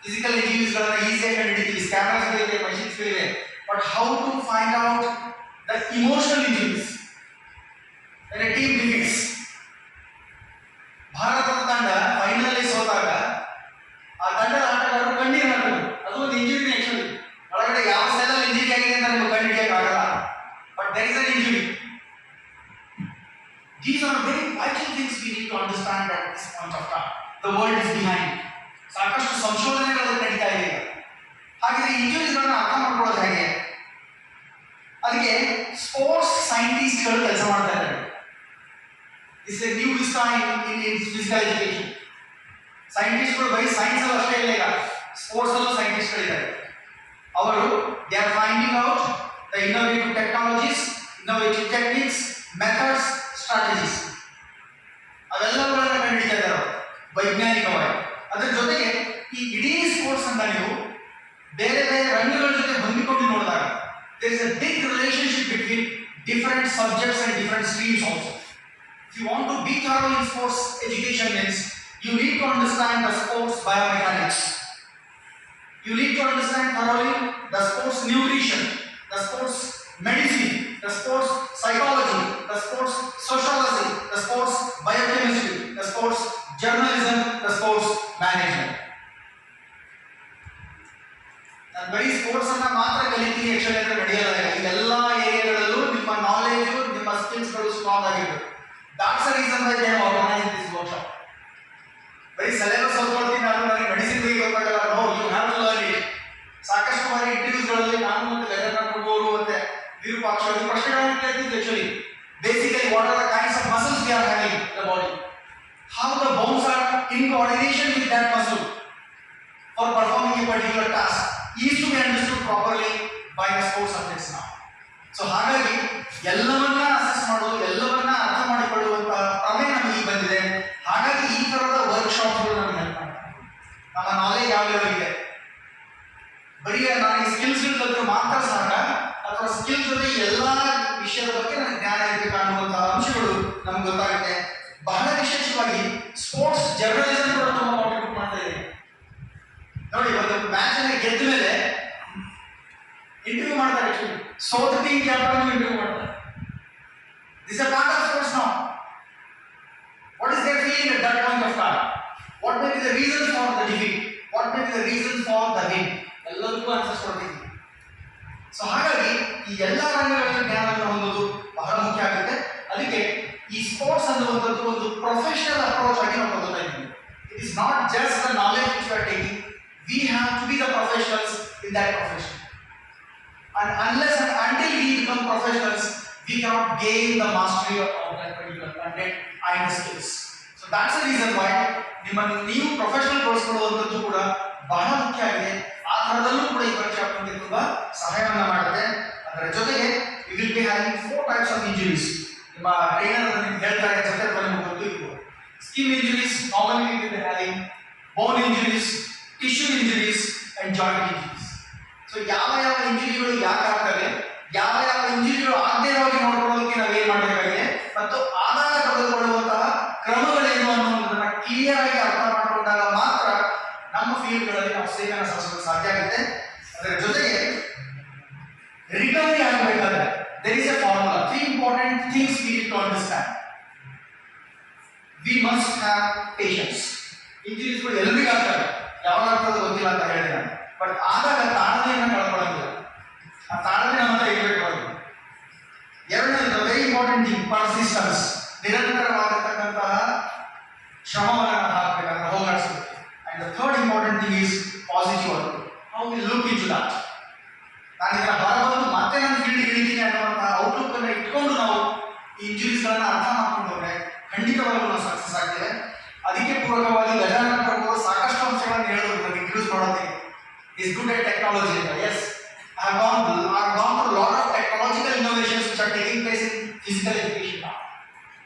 Physical ಇಂಜುರೀಸ್ಗಳನ್ನ ಈಸಿಯಾಗಿ ಕಂಡುಹಿಡಿತೀವಿ, ಸ್ಕ್ಯಾನರ್ಸ್ಗಳಿವೆ, ಮಷಿನ್ಸ್ಗಳಿವೆ. But how to find out the emotional injuries when a team defeats? ಭಾರತದ ತಂಡ ಫೈನಲ್ ಸೋತಾಗ ಆ ತಂಡದ ಆಟಗಾರರು ಕಣ್ಣೀರು ಹಾಕುವುದು, ಅದು ಒಂದು ಇಂಜುರಿ. ಆಕ್ಚುಲಿ ಒಳಗಡೆ ಯಾವ ಸೆಲ್ ಇಂಜುರಿ ಆಗಿದೆ ಅಂತ ನಮಗೆ ಕಂಡುಹಿಡಿಯಕ್ಕಾಗಲ್ಲ, but there is an injury. These are very vital things we need to understand at this point of time. The world is behind. ಸಾಕಷ್ಟು ಸಂಶೋಧನೆಗಳು ನಡೀತಾ ಇದೆ. ಹಾಗಿದ್ರೆ ಇಂಜುರೀಸ್ಗಳನ್ನ ಅರ್ಥ ಮಾಡ್ಕೊಳ್ಳೋದು ಹೇಗೆ? ಅದಕ್ಕೆ ಸ್ಪೋರ್ಟ್ಸ್ ಸೈಂಟಿಸ್ಟ್ಗಳು ಕೆಲಸ ಮಾಡ್ತಾ ಇದ್ದಾರೆ. This is a new vista in physical education. ಸೈಂಟಿಸ್ಟ್ಗಳು ಬರೀ ಸೈನ್ಸ್ ಅಲ್ಲಿ ಅಷ್ಟೇ ಇಲ್ಲ, ಈಗ ಸ್ಪೋರ್ಟ್ಸ್ ಅಲ್ಲೂ ಸೈಂಟಿಸ್ಟ್ಗಳಿದ್ದಾರೆ. ಅವರು they are finding out the innovative technologies, innovative techniques, methods, strategies. ಅವೆಲ್ಲವುಗಳನ್ನ ಕಂಡುಹಿಡಿತಾ ಇದ್ದಾರೆ ವೈಜ್ಞಾನಿಕವಾಗಿ. ಅದರ ಜೊತೆಗೆ ಈ ಇಡೀ ಸ್ಪೋರ್ಟ್ಸ್ ಅಂತ ನೀವು ಬೇರೆ ಬೇರೆ ರಂಗಗಳ ಜೊತೆ ಹೊಂದಿಕೊಂಡು ನೋಡಿದಾಗ there is a big relationship between different subjects and different streams also. If you want to be thorough in sports education means you need to understand the sports biomechanics. You need to understand thoroughly the sports nutrition, the sports medicine, the sports psychology, the sports sociology, the sports biochemistry, the sports journalism, the sports management. ನಾನು ಬರೀ sports ಅನ್ನ ಮಾತ್ರ ಕಲಿತೀನಿ actually ಅಂದ್ರೆ ನಡೆಯಲ್ಲ. ಈ ಎಲ್ಲ ಏರಿಯಾಗಳಲ್ಲೂ ನಿಮ್ಮ ನಾಲೆಜ್, ನಿಮ್ಮ ಸ್ಕಿಲ್ಸ್ಗಳು ಸ್ಟ್ರಾಂಗ್ ಆಗಿರಬೇಕು. That's the reason why they have organized this workshop. ಬರೀ ಸಿಲೆಬಸ್ ಓದ್ಕೊಳ್ತೀನಿ ನಾನು, ನನಗೆ ಮೆಡಿಸಿನ್ ಬಗ್ಗೆ ಗೊತ್ತಾಗಲ್ಲ. No, you have to learn it. ಸಾಕಷ್ಟು ಬಾರಿ ಇಂಟರ್ವ್ಯೂಸ್ಗಳಲ್ಲಿ ನಾನು ಮತ್ತೆ ವೆದರ್ನ ಕೊಡುವವರು ಮತ್ತೆ ವಿರೂಪಾಕ್ಷ ಅವರು ಪ್ರಶ್ನೆಗಳನ್ನು ಕೇಳ್ತಿದ್ದೆ. Actually basically what are the kinds of muscles we are having in the body, how the bones are in coordination with that muscle for performing a particular task is to be understood properly by the sports subjects now. So ಹಾಗಾಗಿ ಎಲ್ಲವನ್ನ assess ಮಾಡೋದು, ಎಲ್ಲವನ್ನ ಅರ್ಥ ಮಾಡಿಕೊಳ್ಳುವಂತ ಪ್ರಮೇಯ ನಮಗೆ ಈಗ ಬಂದಿದೆ. ಹಾಗಾಗಿ ಈ ತರದ ವರ್ಕ್ಶಾಪ್ಗಳು ನಮಗೆ ಹೆಲ್ಪ್ ಮಾಡ್ತಾರೆ. ನಮ್ಮ ನಾಲೆಜ್ ಯಾವ ಲೆವೆಲ್ ಇದೆ, ಬರೀ ನನಗೆ ಸ್ಕಿಲ್ಸ್ ಇಲ್ಲದ್ರೆ ಮಾತ್ರ ಸಾಕ ಅಥವಾ ಸ್ಕಿಲ್ಸ್ ಜೊತೆ ಎಲ್ಲಾ ವಿಷಯದ ಬಗ್ಗೆ ನನಗೆ ಜ್ಞಾನ ಇರಬೇಕು ಅನ್ನುವಂಥ ಅಂಶಗಳು ನಮ್ಗೆ ಗೊತ್ತಾಗುತ್ತೆ. ಬಹಳ ವಿಶೇಷವಾಗಿ ಸ್ಪೋರ್ಟ್ಸ್ ಜರ್ನಲಿಸಂ ಕೂಡ ತುಂಬ ಕಾಂಟ್ರಿಬ್ಯೂಟ್ ಮಾಡ್ತಾ ಇದೆ. ನೋಡಿ, ಒಂದು ಮ್ಯಾಚ್ ಅನ್ನ ಗೆದ್ದ ಮೇಲೆ ಇಂಟರ್ವ್ಯೂ ಮಾಡ್ತಾರೆ. ಆಕ್ಚುಲಿ ಸೋತ ಟೀಮ್ ಕ್ಯಾಪ್ಟನ್ ಇಂಟರ್ವ್ಯೂ ಮಾಡ್ತಾರೆ. This is a part of sports now. What is their feeling at that point of time? What may be the reasons for the defeat? What may be the reasons for the win? ಎಲ್ಲದಕ್ಕೂ answers ಕೊಡ್ತೀವಿ. So ಹಾಗಾಗಿ ಈ ಎಲ್ಲ ರಂಗಗಳಲ್ಲಿ ಜ್ಞಾನವನ್ನು ಹೊಂದೋದು ಬಹಳ ಮುಖ್ಯ ಆಗುತ್ತೆ. ಅದಕ್ಕೆ ಈ ಸ್ಪೋರ್ಟ್ಸ್ ಅನ್ನುವಂಥದ್ದು ಒಂದು ಪ್ರೊಫೆಷನಲ್ ಅಪ್ರೋಚ್ ಆಗಿ ನಾವು ತಗೋತಾ ಇದ್ದೀವಿ. It is not just the knowledge which you are taking. We have to be the professionals in that profession, and unless and until we become professionals, we cannot gain the mastery of that particular content and the skills. So that's the reason why ನೀವು professional ಕೋರ್ಸ್ಗಳು ಕೂಡ ಬಹಳ ಮುಖ್ಯ ಆಗಿದೆ. ಆ ಥರದಲ್ಲೂ ಕೂಡ ಈ workshop ನಮಗೆ ತುಂಬಾ ಸಹಾಯವನ್ನು ಮಾಡುತ್ತೆ. ಅದರ ಜೊತೆಗೆ we will be having 4 types of injuries. ನಿಮ್ಮ ಟ್ರೈನರ್ ನಿಮ್ಗೆ ಹೇಳ್ತಾರೆ, ಜೊತೆ ನಿಮಗೆ ಗೊತ್ತಿರ್ಬೋದು. Skin injuries, normally we will be having bone injuries, tissue injuries and joint injuries. So ಯಾವ ಯಾವ ಇಂಜುರಿಗಳು ಯಾಕೆ ಆಗ್ತವೆ, ಯಾವ ಯಾವ ಇಂಜುರಿಗಳು ಆಗದೇ ಇರೋಗಿ ನೋಡ್ಕೊಳ್ಳೋದಕ್ಕೆ ನಾವು ಏನು ಮಾಡಬೇಕಾಗಿದೆ ಮತ್ತು ಆದಾಗ ತೆಗೆದುಕೊಳ್ಳುವಂತಹ ಕ್ರಮಗಳೇನು ಅನ್ನೋದನ್ನ ಕ್ಲಿಯರ್ ಆಗಿ ಅರ್ಥ ಮಾಡಿಕೊಂಡಾಗ ಮಾತ್ರ ನಮ್ಮ ಫೀಲ್ಡ್ಗಳಲ್ಲಿ ನಾವು ಸೇವೆಯನ್ನು ಸಲ್ಲಿಸಲು ಸಾಧ್ಯ ಆಗುತ್ತೆ. ಅದರ ಜೊತೆಗೆ ರಿಕವರಿ ಆಗಬೇಕಾದ್ರೆ there is a formula. 3 important things we need to understand. We must have patience. ಇಂಜುರೀಸ್ಗಳು ಎಲ್ಲರಿಗೂ ಆಗ್ತವೆ, ಯಾವಾಗ ಆಗ್ತದೆ ಗೊತ್ತಿಲ್ಲ ಅಂತ ಹೇಳಿದೆ ನಾನು. ಬಟ್ ಆದಾಗ ತಾಳ್ಮೆಯನ್ನು ಕಳ್ಕೊಳ್ಳೋದಿಲ್ಲ. ಆ ತಾಳ್ಮೆ ನಮ್ಮ ಹತ್ರ ಇರಬೇಕಾಗುತ್ತೆ. ಎರಡನೇದು ವೆರಿ ಇಂಪಾರ್ಟೆಂಟ್ ಥಿಂಗ್, ಪರ್ಸಿಸ್ಟೆನ್ಸ್. ನಿರಂತರವಾಗಿರ್ತಕ್ಕಂತಹ ಶ್ರಮವನ್ನು ನಾವು ಹಾಕಬೇಕಾದ್ರೆ ಹೋಗಲಾಡಿಸಬೇಕು. And the third important thing is positive. How we look into that. ನಾನು ಇದರ ಹೊರಬಂದು ಮತ್ತೆ ನನ್ನ ಫೀಲ್ಡ್ ಇಳಿತೀನಿ ಅನ್ನುವಂತಹ ಔಟ್ಲುಕ್ ಅನ್ನು ಇಟ್ಕೊಂಡು ನಾವು ಈ ಇಂಜುರೀಸ್ಗಳನ್ನ ಅರ್ಥ ಮಾಡ್ಕೊಂಡು ಹೋದ್ರೆ ಖಂಡಿತವಾಗಲೂ ನಾವು ಸಕ್ಸಸ್ ಆಗ್ತೇವೆ. ಅದಕ್ಕೆ ಪೂರಕವಾಗಿ ಗಜಾನನ ಪ್ರಭು ಸಾಕಷ್ಟು ಅಂಶಗಳನ್ನು ಹೇಳಿದ್ರು ನಮಗೆ ಇಂಟ್ರೊಡ್ಯೂಸ್ ಮಾಡೋದಕ್ಕೆ. ಈಸ್ ಗುಡ್ ಅಟ್ ಟೆಕ್ನಾಲಜಿ ಅಂತ. Yes, I have gone through a lot of technological innovations which are taking place in physical education now.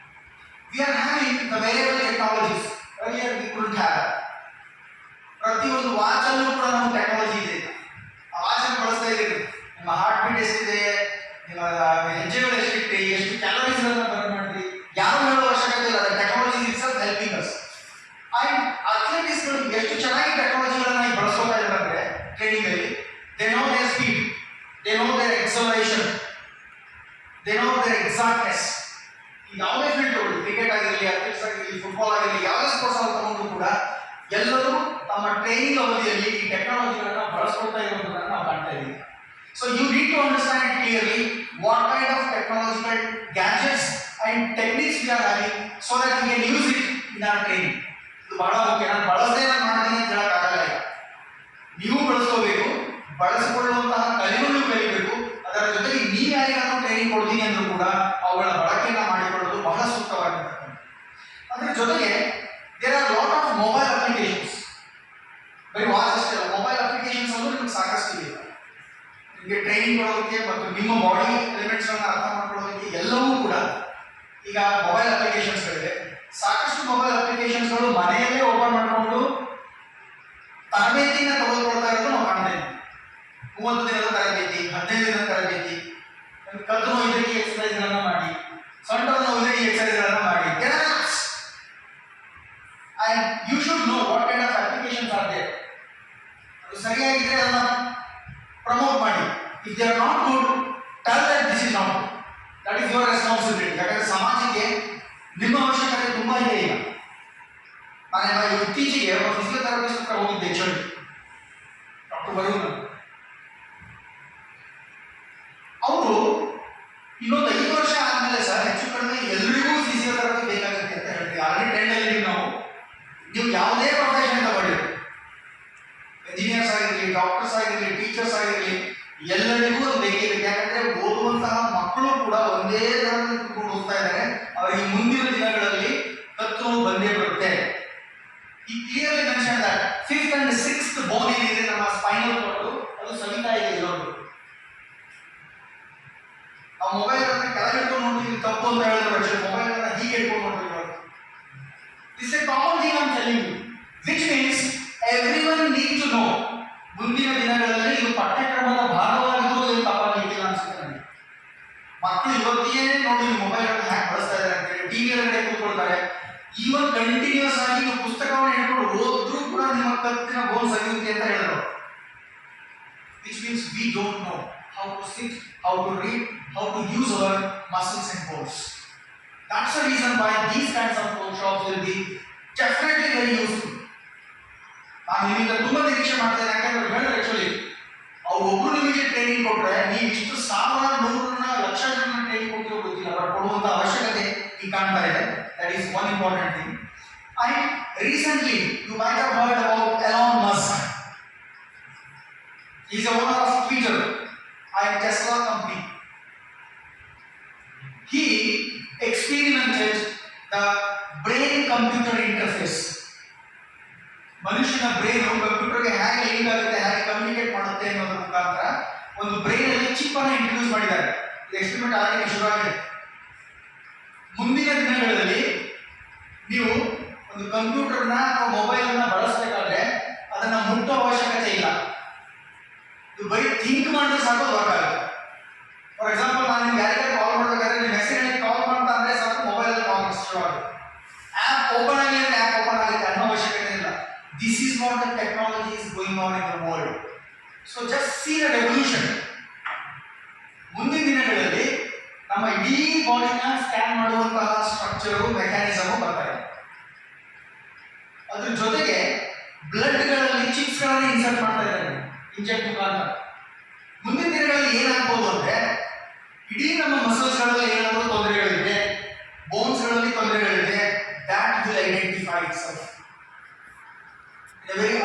We are having the wearable technologies. Earlier we couldn't have that. ಪ್ರತಿಯೊಂದು ವಾಚಲ್ಲೂ ಕೂಡ ನಮ್ಮ technology ಇದೆ. ಆ ವಾಚನ್ನು ಬಳಸ್ತಾ ಇದ್ದೀವಿ. ನಿಮ್ಮ heart beat ಎಷ್ಟಿದೆ, ನಿಮ್ಮ ಹೆಜ್ಜೆಗಳು ಎಷ್ಟಿದೆ, ಎಷ್ಟು ಕ್ಯಾಲೋರೀಸ್ ಅನ್ನು ಬರ್ನ್ ಮಾಡ್ತೀವಿ, ಯಾರು ಹೇಳೋ ಅವಶ್ಯಕತೆ ಇಲ್ಲ. Technology it's helping us. And ಅಥ್ಲೆಟಿಕ್ಸ್ಗಳು ಎಷ್ಟು ಚೆನ್ನಾಗಿ ಟೆಕ್ನಾಲಜಿ ಟ್ರೈನಿಂಗ್ ಅಲ್ಲಿ they know their speed, they know their acceleration, they know their exactness. ಯಾವುದೇ ಫೀಲ್ಡ್ ತಗೊಳ್ಳಿ, ಕ್ರಿಕೆಟ್ ಆಗಿರಲಿ, ಅಥ್ಲೆಟಿಕ್ಸ್ ಆಗಿರಲಿ, ಫುಟ್ಬಾಲ್ ಆಗಿರಲಿ, ಯಾವುದೇ ಸ್ಪೋರ್ಟ್ಸ್ ಅನ್ನು ತಗೊಂಡು ಕೂಡ ಎಲ್ಲರೂ ತಮ್ಮ ಟ್ರೈನಿಂಗ್ ಅವಧಿಯಲ್ಲಿ ಈ ಟೆಕ್ನಾಲಜಿಗಳನ್ನ ಬಳಸ್ಕೊಳ್ತಾ ಇರೋದನ್ನ ನಾವು ಕಾಣ್ತಾ ಇದ್ದೀವಿ. So you need to understand it clearly what kind of technological gadgets and techniques we are having so that we can use it in our training. ಇದು ಬಹಳ ಮುಖ್ಯ. ನಾನು ಬಳಸದೇ ನಾನು ಮಾಡ್ತೀನಿ ಅಂತ ಹೇಳಕ್ಕಾಗಲ್ಲ. ನೀವು ಬಳಸ್ಕೋಬೇಕು, ಬಳಸಿಕೊಳ್ಳುವಂತಹ ಕಲಿಗೂ ನೀವು ಕಲಿಬೇಕು. ಅದರ ಜೊತೆಗೆ ನೀವು ಯಾರಿಗಾದ್ರೂ ಟ್ರೈನಿಂಗ್ ಕೊಡ್ತೀನಿ ಅಂದ್ರೂ ಕೂಡ ಅವುಗಳ ಬಳಕೆಯನ್ನ ಮಾಡಿಕೊಳ್ಳೋದು ಬಹಳ ಸೂಕ್ತವಾಗಿರ್ತಕ್ಕಂಥ. ಅದರ ಜೊತೆಗೆ there are lot of mobile applications. ಬರೀ ವಾಚ್ ಅಷ್ಟೇ ಅಲ್ಲ, ಮೊಬೈಲ್ ಅಪ್ಲಿಕೇಶನ್ಸ್ ಅಲ್ಲೂ ನಿಮ್ಗೆ ಸಾಕಷ್ಟು ಇದೆ. ನಿಮಗೆ ಟ್ರೈನಿಂಗ್ ಕೊಡೋದಕ್ಕೆ ಮತ್ತು ನಿಮ್ಮ ಬಾಡಿ ಎಲಿಮೆಂಟ್ಸ್ ಅನ್ನು ಅರ್ಥ ಮಾಡ್ಕೊಳ್ಳೋದಕ್ಕೆ ಎಲ್ಲವೂ ಕೂಡ ಈಗ ಮೊಬೈಲ್ ಅಪ್ಲಿಕೇಶನ್ಸ್ಗಳಿವೆ. ಸಾಕಷ್ಟು ಮೊಬೈಲ್ ಅಪ್ಲಿಕೇಶನ್ಸ್ಗಳು ಮನೆಯಲ್ಲೇ ಓಪನ್ ಮಾಡಿಕೊಂಡು ತರಬೇತಿನ ತೆಗೆದುಕೊಳ್ತಾ ಇರೋದು ನಾವು ಕಾಣ್ತಾ ಇದ್ದೀವಿ. 30 ದಿನದ ತರಬೇತಿ, 15 ದಿನದ ತರಬೇತಿ, ಕದ್ದು ನೋಯಿದ್ರೆ ಈ ಎಕ್ಸರ್ಸೈಸ್ಗಳನ್ನ ಮಾಡಿ, ಸೊಂಟ ನೋಯಿದ್ರೆ ಈ ಎಕ್ಸರ್ಸೈಸ್ಗಳನ್ನ ಮಾಡಿ. And you should know what kind of applications are there. ಅದು ಸರಿಯಾಗಿದ್ರೆ ಅದನ್ನ ಪ್ರಮೋಟ್ ಮಾಡಿ. If they are not good, tell that this is not good. That is your responsibility. ಯಾಕಂದ್ರೆ ಸಮಾಜಕ್ಕೆ ನಿಮ್ಮ ಅವಶ್ಯಕತೆ ತುಂಬಾ ಇದೆ. ಈಗ ನಾನು ಇತ್ತೀಚೆಗೆ ಒಬ್ಬ ಫಿಸಿಯೋಥೆರಪಿಸ್ಟ್ ಹತ್ರ ಹೋಗಿದ್ದೆ, ಚಳಿ ಡಾಕ್ಟರ್ ವರುಣ್. ಅವರು ಇನ್ನೊಂದು 5 ವರ್ಷ ಆದ್ಮೇಲೆ ಸರ್ ಹೆಚ್ಚು ಕಡಿಮೆ ಎಲ್ರಿಗೂ ಫಿಸಿಯೋಥೆರಪಿ ಬೇಕಾಗುತ್ತೆ ಅಂತ ಹೇಳ್ತೀವಿ. ಆಲ್ರೆಡಿ ಟ್ರೆಂಡ್ ಅಲ್ಲಿ ನೀವು ಯಾವುದೇ ಪ್ರೊಫೆಷನ್ ತಗೊಳ್ಳಿ, ಇಂಜಿನಿಯರ್ಸ್ ಆಗಿರಲಿ, ಡಾಕ್ಟರ್ಸ್ ಆಗಿರಲಿ, ಟೀಚರ್ಸ್ ಆಗಿರಲಿ, ಎಲ್ಲರಿಗೂ ಅದು ಬೇಕೇ ಬೇಕು. ಯಾಕಂದ್ರೆ ಓದುವಂತಹ ಮಕ್ಕಳು ಕೂಡ ಒಂದೇ ತರದಲ್ಲಿ ಕುತ್ಕೊಂಡು ಓದ್ತಾ ಇದ್ದಾರೆ. ಅವರಿಗೆ ಮುಂದಿನ ದಿನಗಳಲ್ಲಿ ಕತ್ತು ಬಂದೇ ಬರುತ್ತೆ. ಈ clearly mention that 5th and 6th ಬೋನ್ ಏನಿದೆ ನಮ್ಮ ಸ್ಪೈನಲ್ ಕಾರ್ಡ್, ಅದು ಸವಿತಾ ಇದೆ ಇರೋದು. ನಾವು ಮೊಬೈಲ್ ಅನ್ನ ಕೆಳಗೆ ಇಟ್ಕೊಂಡು ನೋಡ್ತೀವಿ, ತಪ್ಪು ಅಂತ ಹೇಳಿದ್ರೆ ಮೊಬೈಲ್ ಅನ್ನ ಹೀಗೆ ಇಟ್ಕೊಂಡು ನೋಡ್ತೀವಿ. This is a common thing I am telling you, which means everyone need to know. ಮುಂದಿನ ದಿನಗಳಲ್ಲಿ ಇದು ಪಠ್ಯಕ್ರಮದ ಭಾಗವಾಗಿದ್ದು ಇದು ತಪ್ಪಾಗಿಲ್ಲ ಅನ್ಸುತ್ತೆ ನನಗೆ. ಮಕ್ಕಳು ಇವತ್ತಿಗೆ ನೋಡಿ ಮೊಬೈಲ್ ಅನ್ನು ಹ್ಯಾಕ್ ಬಳಸ್ತಾ ಇದ್ದಾರೆ ಅಂತ ಹೇಳಿ ಟಿವಿ ಒಳಗಡೆ ಕೂತ್ಕೊಳ್ತಾರೆ. ಈವನ್ ಕಂಟಿನ್ಯೂಸ್ ಆಗಿ ನೀವು ಪುಸ್ತಕವನ್ನು ಹಿಡ್ಕೊಂಡು ಓದಿದ್ರು ಕೂಡ ನಿಮ್ಮ ಕತ್ತಿನ ಬೋನ್ ಸರಿಯುತ್ತೆ ಅಂತ ಹೇಳಿದ್ರು. Which means we don't know how to sit, how to read, how to use our muscles and bones. That's the reason why these kinds of workshops will be definitely very useful. ನಾನು ನಿಮ್ಮಿಂದ ತುಂಬಾ ನಿರೀಕ್ಷೆ ಮಾಡ್ತೇನೆ. ಯಾಕಂದ್ರೆ ಹೇಳಿದ್ರೆ actually ಅವ್ರು ಒಬ್ರು ನಿಮಗೆ ಟ್ರೈನಿಂಗ್ ಕೊಟ್ರೆ ನೀವು ಇಷ್ಟು 1000, 100, ಲಕ್ಷ ಜನ ಟ್ರೈನಿಂಗ್ ಕೊಟ್ಟಿರೋ ಗೊತ್ತಿಲ್ಲ. ಅವ್ರು ಕೊಡುವಂತ ಅವಶ್ಯಕತೆ ಈಗ ಕಾಣ್ತಾ ಇದೆ. That is one important thing. And recently you might have heard about Elon Musk. He is the owner of Twitter and Tesla company. He experimented the brain-computer interface. ಮನುಷ್ಯನ ಬ್ರೈನ್ ಕಂಪ್ಯೂಟರ್ಗೆ ಹೇಗೆ ಲಿಂಕ್ ಆಗುತ್ತೆ, ಹೇಗೆ ಕಮ್ಯುನಿಕೇಟ್ ಮಾಡುತ್ತೆ ಅನ್ನೋದ್ರ ಮುಖಾಂತರ ಒಂದು brain ಅಲ್ಲಿ ಚಿಪ್ ಅನ್ನು ಇಂಟ್ರೊಡ್ಯೂಸ್ ಮಾಡಿದ್ದಾರೆ. ಎಕ್ಸ್ಪೆರಿಮೆಂಟ್ ಆಗಲಿಕ್ಕೆ ಶುರುವಾಗಿದೆ. ಮುಂದಿನ ದಿನಗಳಲ್ಲಿ ನೀವು ಒಂದು ಕಂಪ್ಯೂಟರ್ನ ಅಥವಾ ಮೊಬೈಲ್ ಅನ್ನ ಬಳಸಬೇಕಾದ್ರೆ ಅದನ್ನ ಮುಟ್ಟೋ ಅವಶ್ಯಕತೆ ಇಲ್ಲ. ಇದು ಬರೀ ಥಿಂಕ್ ಮಾಡಿದ್ರೆ ಸಾಕು ವರ್ಕ್ ಆಗುತ್ತೆ. ಫಾರ್ ಎಕ್ಸಾಂಪಲ್ ನಾನು ನಿಮ್ಗೆ ಯಾರಿಗಾರು ಕಾಲ್ ಮಾಡಬೇಕಾದ್ರೆ ನಿಮ್ಮ ಹೆಸರಿನಲ್ಲಿ ಕಾಲ್ ಮಾಡ್ತಾ ಅಂದ್ರೆ ಸಾಕು ಮೊಬೈಲ್ ಅಲ್ಲಿ ಕಾಲ್ ಶುರುವಾಗುತ್ತೆ. ಆ್ಯಪ್ ಓಪನ್ ಆಗಿ ಅಂದ್ರೆ ಆ್ಯಪ್ ಓಪನ್ ಆಗುತ್ತೆ ಅನ್ನೋ ಅವಶ್ಯಕತೆ ಇಲ್ಲ. This is what the technology is going on in the world. So just see the revolution. ಮುಂದಿನ ದಿನಗಳಲ್ಲಿ ನಮ್ಮ ಇಡೀ ಬಾಡಿನ ಸ್ಕ್ಯಾನ್ ಮಾಡುವಂತಹ ಸ್ಟ್ರಕ್ಚರು, ಮೆಕ್ಯಾನಿಸಮ್ ಬರ್ತಾ ಇದೆ. ಅದ್ರ ಜೊತೆಗೆ ಬ್ಲಡ್ಗಳಲ್ಲಿ ಚಿಪ್ಸ್ಗಳನ್ನು ಇನ್ಸರ್ಟ್ ಮಾಡ್ತಾ ಇದ್ದಾರೆ ಇಂಜೆಕ್ಟ್ ಮುಖಾಂತರ. ಮುಂದಿನ ದಿನಗಳಲ್ಲಿ ಏನಾಗ್ಬೋದು ಅಂದ್ರೆ ಇಡೀ ನಮ್ಮ ಮಸಲ್ಸ್ಗಳಲ್ಲಿ ಏನಾದರೂ ತೊಂದರೆಗಳಿದೆ, ಬೋನ್ಸ್ಗಳಲ್ಲಿ ತೊಂದರೆಗಳಿದೆ, that will identify itself. A very